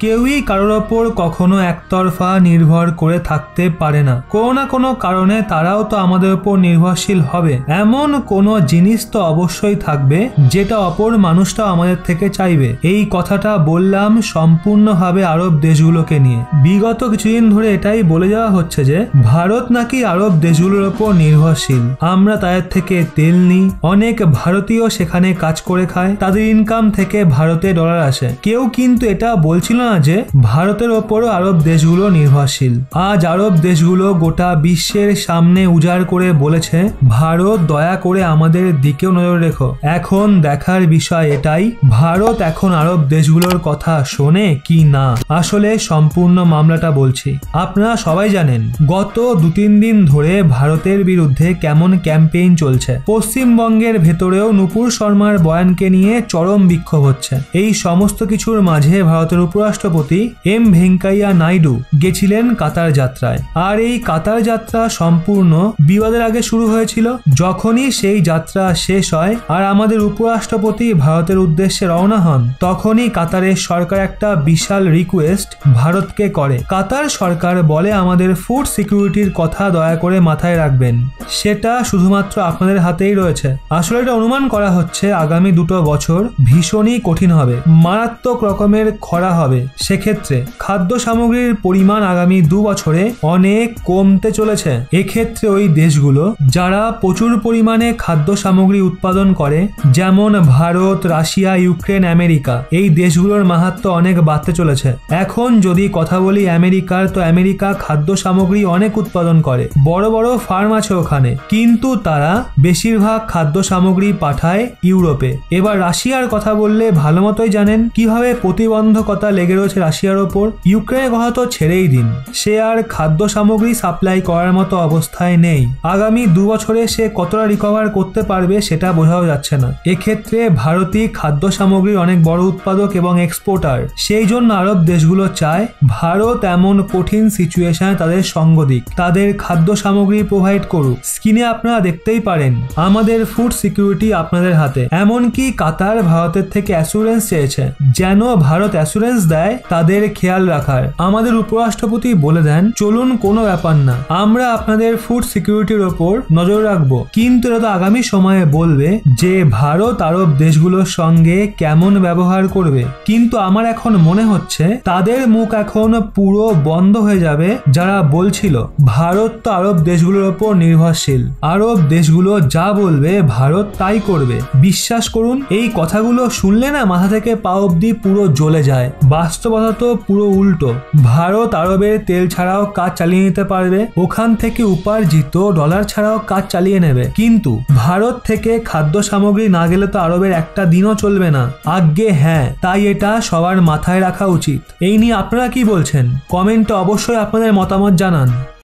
কেউই কারোর ওপর কখনো একতরফা নির্ভর করে থাকতে পারে না। কোনো না কোনো কারণে তারাও তো আমাদের উপর নির্ভরশীল হবে। এমন কোনো জিনিস তো অবশ্যই থাকবে যেটা অপর মানুষটা আমাদের থেকে চাইবে। এই কথাটা বললাম সম্পূর্ণভাবে আরব দেশগুলোকে নিয়ে। বিগত কিছুদিন ধরে এটাই বলে যাওয়া হচ্ছে যে ভারত নাকি আরব দেশগুলোর উপর নির্ভরশীল, আমরা তাদের থেকে তেল নিই, অনেক ভারতীয় সেখানে কাজ করে খায়, তাদের ইনকাম থেকে ভারতে ডলার আসে। কেউ কিন্তু এটা বলছিল না যে ভারতের ওপরও আরব দেশগুলো নির্ভরশীল। আজ আরব দেশগুলো গোটা বিশ্বের সামনে উজাড় করে বলেছে ভারত দয়া করে আমাদের দিকেও নজর রেখো। এখন দেখার বিষয় এটাই, ভারত এখন আরব দেশগুলোর কথা শোনে কি না। আসলে সম্পূর্ণ মামলাটা বলছি। আপনারা সবাই জানেন গত 2-3 দিন ধরে ভারতের বিরুদ্ধে কেমন ক্যাম্পেইন চলছে। পশ্চিমবঙ্গের ভেতরেও নুপুর শর্মার বয়ানকে নিয়ে চরম বিক্ষোভ হচ্ছে। এই সমস্ত কিছুর মাঝে ভারতের উপরাষ্ট্রপতি এম ভেঙ্কাইয়া নাইডু গেছিলেন কাতার যাত্রায়। আর এই কাতার যাত্রা সম্পূর্ণ বিবাদের আগে শুরু হয়েছিল। যখনই সেই যাত্রা শেষ হয় আর আমাদের উপরাষ্ট্রপতি ভারতের উদ্দেশ্যে রওনা হন, তখনই কাতারের সরকার একটা বিশাল রিকোয়েস্ট ভারতকে করে। কাতার সরকার বলে আমাদের ফুড সিকিউরিটির কথা দয়া করে মাথায় রাখবেন, সেটা শুধুমাত্র আপনাদের হাতেই রয়েছে। আসলে এটা অনুমান করা হচ্ছে আগামী 2 বছর ভীষণই কঠিন হবে, মারাত্মক রকমের খরা হবে। সেক্ষেত্রে খাদ্য সামগ্রীর পরিমাণ আগামী 2 বছরে অনেক কমতে চলেছে। এক্ষেত্রে ওই দেশগুলো যারা প্রচুর পরিমাণে খাদ্য সামগ্রী উৎপাদন করে, যেমন ভারত, রাশিয়া, ইউক্রেন, আমেরিকা, এই দেশগুলোর মাহাত্ম্য অনেক বাড়তে চলেছে। এখন যদি কথা বলি আমেরিকার, তো আমেরিকা খাদ্য সামগ্রী অনেক উৎপাদন করে, বড় বড় ফার্ম আছে ওখানে, কিন্তু তারা বেশিরভাগ খাদ্য সামগ্রী পাঠায় ইউরোপে। এবার রাশিয়ার কথা বললে ভালো মতোই জানেন কিভাবে প্রতিবন্ধকতা লেগে রয়েছে রাশিয়ার ওপর। ইউক্রেনের কথা তো ছেড়েই দিন, সে আর খাদ্য সামগ্রী সাপ্লাই করার মতো অবস্থায় নেই। আগামী 2 বছরে সে কতটা রিকভার করতে পারবে সেটা বোঝাও যাচ্ছে না। এক্ষেত্রে ভারতই খাদ্য সামগ্রীর অনেক বড় উৎপাদক এবং এক্সপোর্টার। সেই জন্য আরব দেশগুলো চায় ভারত এমন কঠিন সিচুয়েশনে তাদের সঙ্গ দিক, তাদের খাদ্য সামগ্রী প্রোভাইড করুক। স্ক্রিনে আপনারা দেখতেই পারেন আমাদের ফুড সিকিউরিটি আপনাদের হাতে। এমনকি কাতার ভারতের থেকে অ্যাসুরেন্স চেয়েছে যেন ভারত অ্যাসুরেন্স দেয় তাদের খেয়াল রাখার। আমাদের উপরাষ্ট্রপতি বলে দেন চলুন কোনো ব্যাপার না, আমরা আপনাদের ফুড সিকিউরিটির ওপর নজর রাখবো। কিন্তু এটা তো আগামী সময়ে বলবে যে ভারত আরব দেশগুলোর সঙ্গে কেমন ব্যবহার করবে। কিন্তু আমার এখন মনে হচ্ছে তাদের মুখ এখন পুরো বন্ধ হয়ে যাবে যারা বলছিল ভারত তো আরব দেশগুলোর ওপর নির্ভরশীল, আরব দেশগুলো যা বলবে ভারত তাই করবে। বিশ্বাস করুন এই কথাগুলো শুনলে না মাথা থেকে পা অব্দি পুরো জ্বলে যায়। বাস্তবতা তো পুরো উল্টো। ভারত আরবের তেল ছাড়াও কাজ চালিয়ে নিতে পারবে, ওখান থেকে উপার্জিত ডলার ছাড়াও কাজ চালিয়ে নেবে। কিন্তু ভারত থেকে খাদ্য সামগ্রী না গেলে তো আরবের একটা দিনও চলবে না। আজ্ঞে হ্যাঁ, তাই এটা সবার মাথায় রাখা উচিত। এই নিয়ে আপনারা কি বলছেন? কমেন্টে অবশ্যই আপনাদের মতামত জানান।